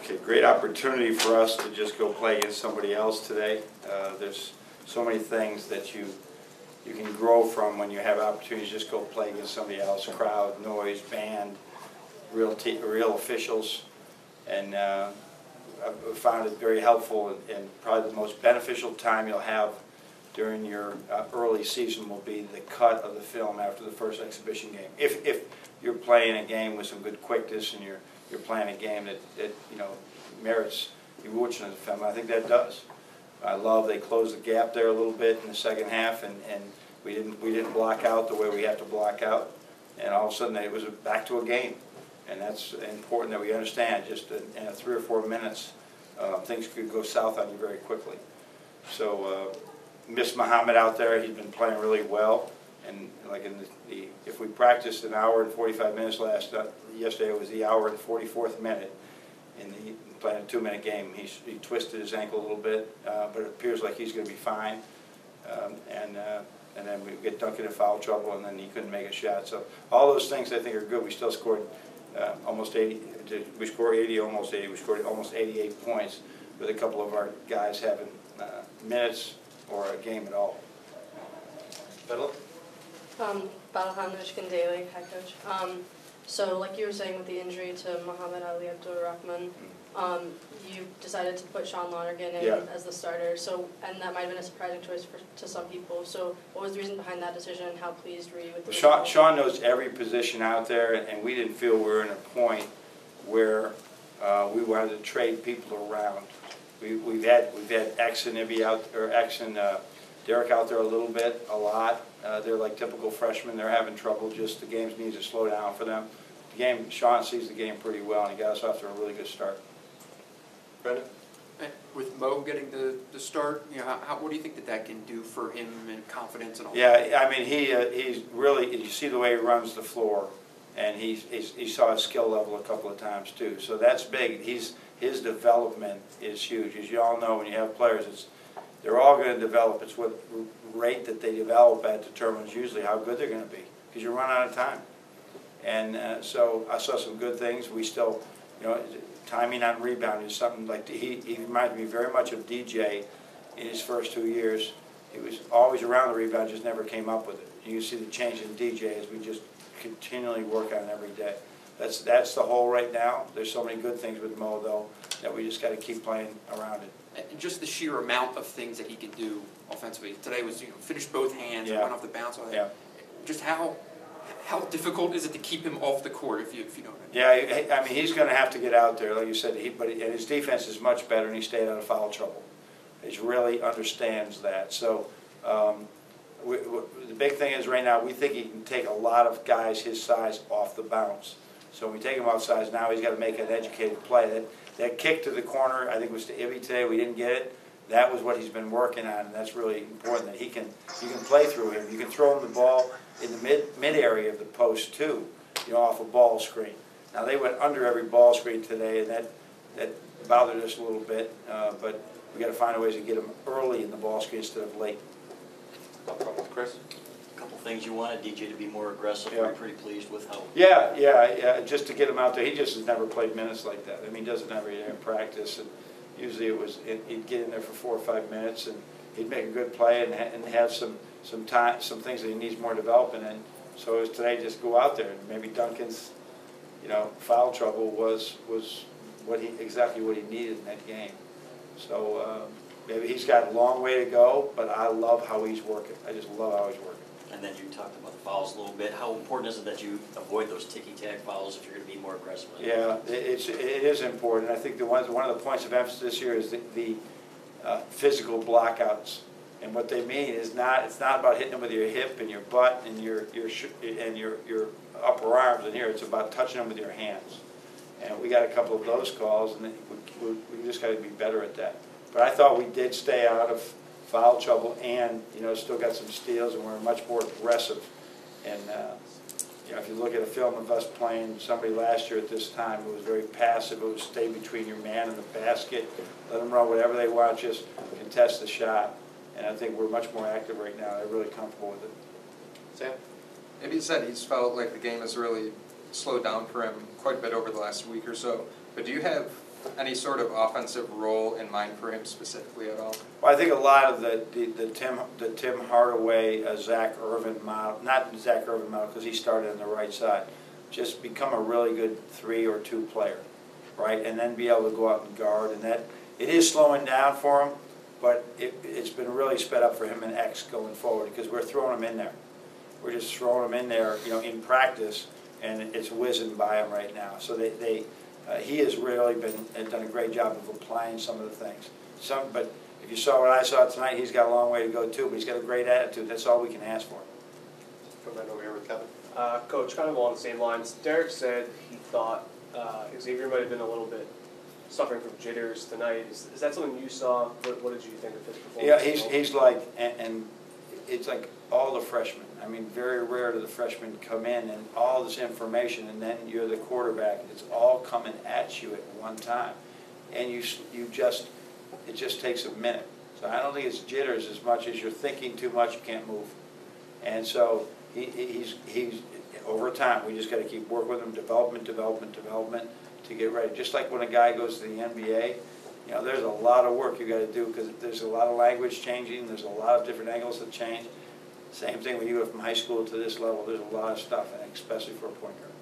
Okay, great opportunity for us to just go play against somebody else today. There's so many things that you can grow from when you have opportunities to just go play against somebody else. Crowd, noise, band, real officials, and I found it very helpful, and probably the most beneficial time you'll have during your early season will be the cut of the film after the first exhibition game. If you're playing a game with some good quickness and you're playing a game that you know merits you watching the film, I think that does. I love they closed the gap there a little bit in the second half, and we didn't block out the way we have to block out, and all of a sudden it was back to a game, and that's important that we understand. Just in 3 or 4 minutes, things could go south on you very quickly. So miss Muhammad out there. He's been playing really well, and like in if we practiced an hour and 45 minutes yesterday, it was the hour and 44th minute. And he playing a 2-minute game. He twisted his ankle a little bit, but it appears like he's going to be fine. And then we get Duncan in foul trouble, and then he couldn't make a shot. So all those things I think are good. We still scored almost 80. We scored 80, almost 80. We scored almost 88 points with a couple of our guys having minutes or a game at all. Beilein, Michigan Daily, head coach. So like you were saying with the injury to Muhammad Ali Abdul-Rahman, you decided to put Sean Lonergan in as the starter. So, and that might have been a surprising choice to some people. So what was the reason behind that decision, and how pleased were you with the result? Sean knows every position out there, and we didn't feel we were in a point where we wanted to trade people around. We've had X and Ibby out, or X and Derek out there a lot. They're like typical freshmen. They're having trouble. Just the games need to slow down for them. The game, Sean sees the game pretty well, and he got us off to a really good start. Brendan? With Mo getting the start, you know, what do you think that can do for him and confidence and all? Yeah, I mean he's really, you see the way he runs the floor, and he saw his skill level a couple of times too. So that's big. His development is huge. As you all know, when you have players, they're all going to develop. It's what rate that they develop at determines usually how good they're going to be, because you run out of time. And so I saw some good things. We still, you know, timing on rebound is something like he reminded me very much of DJ in his first 2 years. He was always around the rebound, just never came up with it. You see the change in DJ as we just continually work on it every day. That's the whole right now. There's so many good things with Mo though that we just got to keep playing around it. And just the sheer amount of things that he can do offensively. Today was, you know, finished both hands, and went off the bounce. Yeah. Just how difficult is it to keep him off the court, if you know what I mean? Yeah, I mean he's going to have to get out there, like you said. And his defense is much better, and he stayed out of foul trouble. He really understands that. So the big thing is right now we think he can take a lot of guys his size off the bounce. So when we take him off size, now he's got to make an educated play. That kick to the corner, I think, was to Ibby today. We didn't get it. That was what he's been working on, and that's really important. That you can play through him. You can throw him the ball in the mid area of the post too, you know, off a ball screen. Now they went under every ball screen today, and that bothered us a little bit. But we got to find ways to get him early in the ball screen instead of late. Chris? A couple things you wanted DJ to be more aggressive. Yeah. We're pretty pleased with how. Yeah. Just to get him out there, he just has never played minutes like that. I mean, he doesn't ever in practice, and usually he'd get in there for 4 or 5 minutes, and he'd make a good play and have some things that he needs more development in. So it was today, just go out there, and maybe Duncan's, you know, foul trouble was exactly what he needed in that game. So maybe he's got a long way to go, but I love how he's working. I just love how he's working. And then you talked about the fouls a little bit. How important is it that you avoid those ticky-tack fouls if you're going to be more aggressive? Yeah, it is important. I think one of the points of emphasis this year is the physical blockouts. And what they mean is it's not about hitting them with your hip and your butt and your upper arms in here. It's about touching them with your hands. And we got a couple of those calls, and we just got to be better at that. But I thought we did stay out of foul trouble, and you know, still got some steals, and we're much more aggressive. And you know, if you look at a film of us playing somebody last year at this time, it was very passive. It was stay between your man and the basket, let them run whatever they want, just contest the shot. And I think we're much more active right now. I'm really comfortable with it. Sam? Maybe he said he's felt like the game has really slowed down for him quite a bit over the last week or so. But do you have any sort of offensive role in mind for him specifically at all? Well, I think a lot of the Tim Hardaway, Zach Irvin model, not Zach Irvin model because he started on the right side, just become a really good 3 or 2 player, right? And then be able to go out and guard, and that it is slowing down for him, but it's been really sped up for him and X going forward because we're throwing him in there. We're just throwing him in there, you know, in practice, and it's whizzing by him right now. So he has really done a great job of applying some of the things. But if you saw what I saw tonight, he's got a long way to go too. But he's got a great attitude. That's all we can ask for. Come right over here with Kevin. Coach, kind of along the same lines, Derek said he thought Xavier might have been a little bit suffering from jitters tonight. Is that something you saw? What did you think of his performance? Yeah, he's like, and it's like all the freshmen. I mean, very rare do the freshmen come in and all this information, and then you're the quarterback. It's all coming at you at one time, and it just takes a minute. So I don't think it's jitters as much as you're thinking too much. You can't move, and so he's over time. We just got to keep working with him, development to get ready. Just like when a guy goes to the NBA, you know, there's a lot of work you got to do because there's a lot of language changing. There's a lot of different angles that change. Same thing when you go from high school to this level. There's a lot of stuff, and especially for a point guard.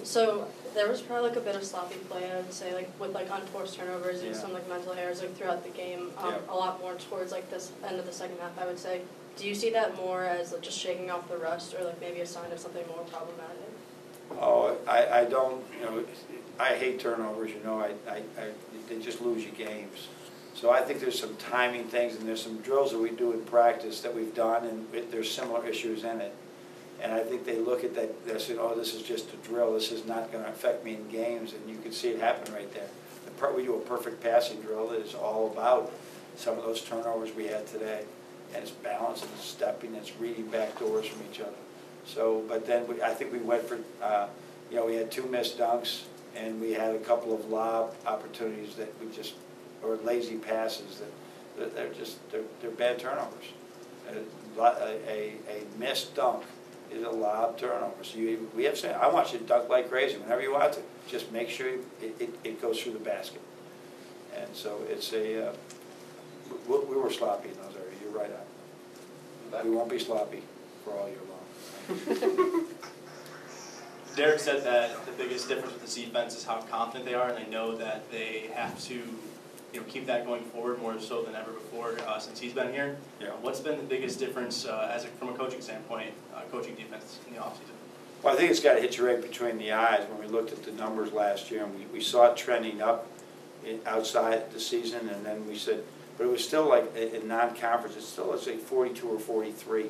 So there was probably like a bit of sloppy play, I would say, like with like unforced turnovers and some like mental errors like throughout the game. A lot more towards like this end of the second half, I would say. Do you see that more as like, just shaking off the rust, or like maybe a sign of something more problematic? Oh, I don't. You know, I hate turnovers. You know, they just lose you games. So I think there's some timing things, and there's some drills that we do in practice that we've done, and there's similar issues in it. And I think they look at that, they say, oh, this is just a drill. This is not going to affect me in games, and you can see it happen right there. We do a perfect passing drill that is all about some of those turnovers we had today. And it's balance, and it's stepping, and it's reading back doors from each other. So, but then I think we went for, you know, we had 2 missed dunks, and we had a couple of lob opportunities that we just, or lazy passes that they're bad turnovers. A missed dunk is a lob turnover. So we have saying, I want you to dunk like crazy whenever you want to. Just make sure it goes through the basket. And so it's a we were sloppy in those areas. You're right on. We won't be sloppy for all year long. Derek said that the biggest difference with the defense is how confident they are, and they know that they have to, you know, keep that going forward more so than ever before since he's been here. Yeah. What's been the biggest difference from a coaching standpoint, coaching defense in the offseason? Well, I think it's got to hit you right between the eyes. When we looked at the numbers last year, and we saw it trending up outside the season, and then we said, but it was still like in non-conference, it's still, let's say, 42 or 43.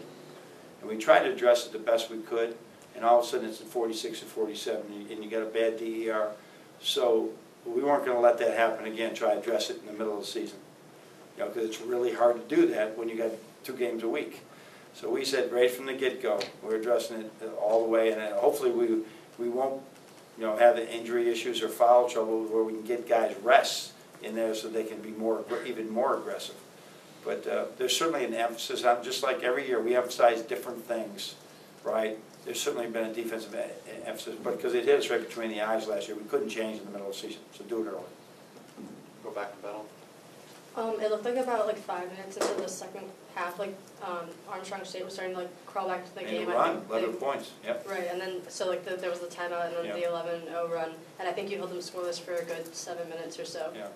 And we tried to address it the best we could, and all of a sudden it's at 46 or 47, and you got a bad DER. So we weren't going to let that happen again, try to address it in the middle of the season. You know, because it's really hard to do that when you got 2 games a week. So we said right from the get-go, we're addressing it all the way, and hopefully we won't, you know, have the injury issues or foul trouble where we can get guys rests in there so they can be even more aggressive. But there's certainly an emphasis on, just like every year, we emphasize different things, right? There's certainly been a defensive emphasis, but because it hit us right between the eyes last year, we couldn't change in the middle of the season, so do it early. Go back to battle. It looked like about like 5 minutes into the second half, like Armstrong State was starting to like crawl back to the game. And run, 11 points, yep. Right, and then so like there was the 10-0 and then the 11-0 run, and I think you held them scoreless for a good 7 minutes or so. Yeah.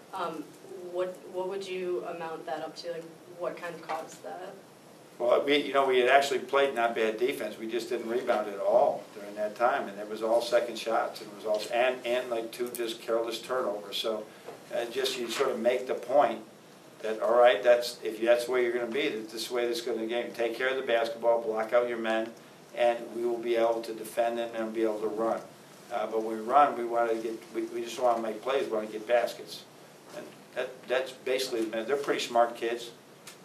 What would you amount that up to? Like, what kind of caused that? Well, we had actually played not bad defense. We just didn't rebound at all during that time, and it was all second shots, and it was all and like 2 just careless turnovers. So, just you sort of make the point that all right, that's the way you're going to be. This is the way this is going to be the game. Take care of the basketball, block out your men, and we will be able to defend them and be able to run. But when we run, we want to get. We just want to make plays. We want to get baskets, and that's basically. They're pretty smart kids.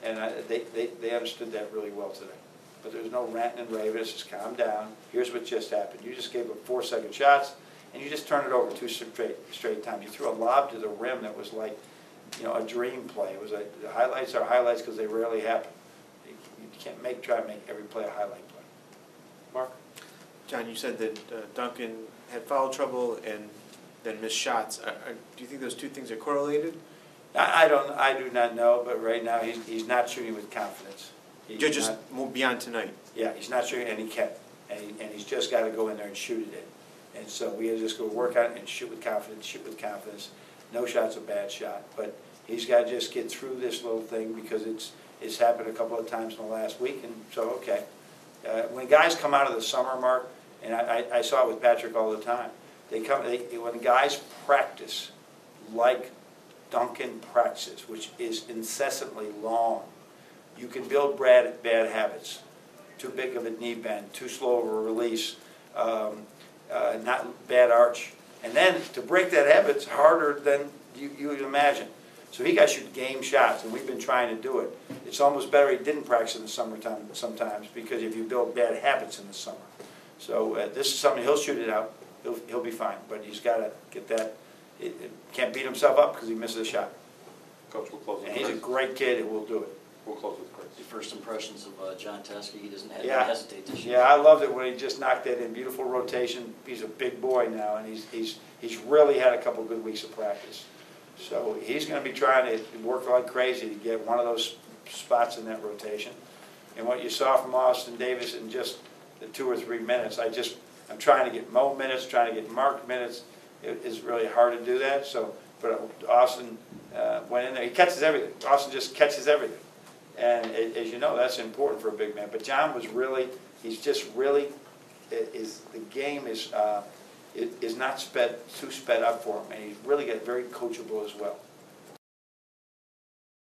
And they understood that really well today. But there's no ranting and raving. It's just calm down. Here's what just happened. You just gave up 4 second shots, and you just turned it over 2 straight times. You threw a lob to the rim that was like, you know, a dream play. It was like, the highlights are highlights because they rarely happen. You can't try to make every play a highlight play. Mark? John, you said that Duncan had foul trouble and than missed shots. Do you think those two things are correlated? I do not know, but right now he's not shooting with confidence. You're just beyond tonight. Yeah, he's not shooting, and he can't, and he's just got to go in there and shoot it in. And so we just go work on it and shoot with confidence, shoot with confidence. No shot's a bad shot, but he's got to just get through this little thing because it's happened a couple of times in the last week, and so okay. When guys come out of the summer, Mark, and I saw it with Patrick all the time. When guys practice like Duncan practices, which is incessantly long, you can build bad habits. Too big of a knee bend, too slow of a release, not bad arch. And then to break that habit's harder than you would imagine. So he got to shoot game shots, and we've been trying to do it. It's almost better he didn't practice in the summertime sometimes, because if you build bad habits in the summer. So this is something, he'll shoot it out. He'll be fine, but he's got to get that. Can't beat himself up because he misses a shot. Coach, we'll close with And he's a Chris. great kid and will do it. We'll close with Chris. The first impressions of John Teske, he doesn't Yeah. hesitate to shoot. Yeah, I loved it when he just knocked that in. Beautiful rotation. He's a big boy now, and he's really had a couple good weeks of practice. So he's going to be trying to work like crazy to get one of those spots in that rotation. And what you saw from Austin Davis in just the 2 or 3 minutes, I'm trying to get Mo minutes, trying to get Mark minutes. It's really hard to do that. So, but Austin went in there. He catches everything. Austin just catches everything. And as you know, that's important for a big man. But John was really, he's just really, the game is not too sped up for him. And he's really got very coachable as well.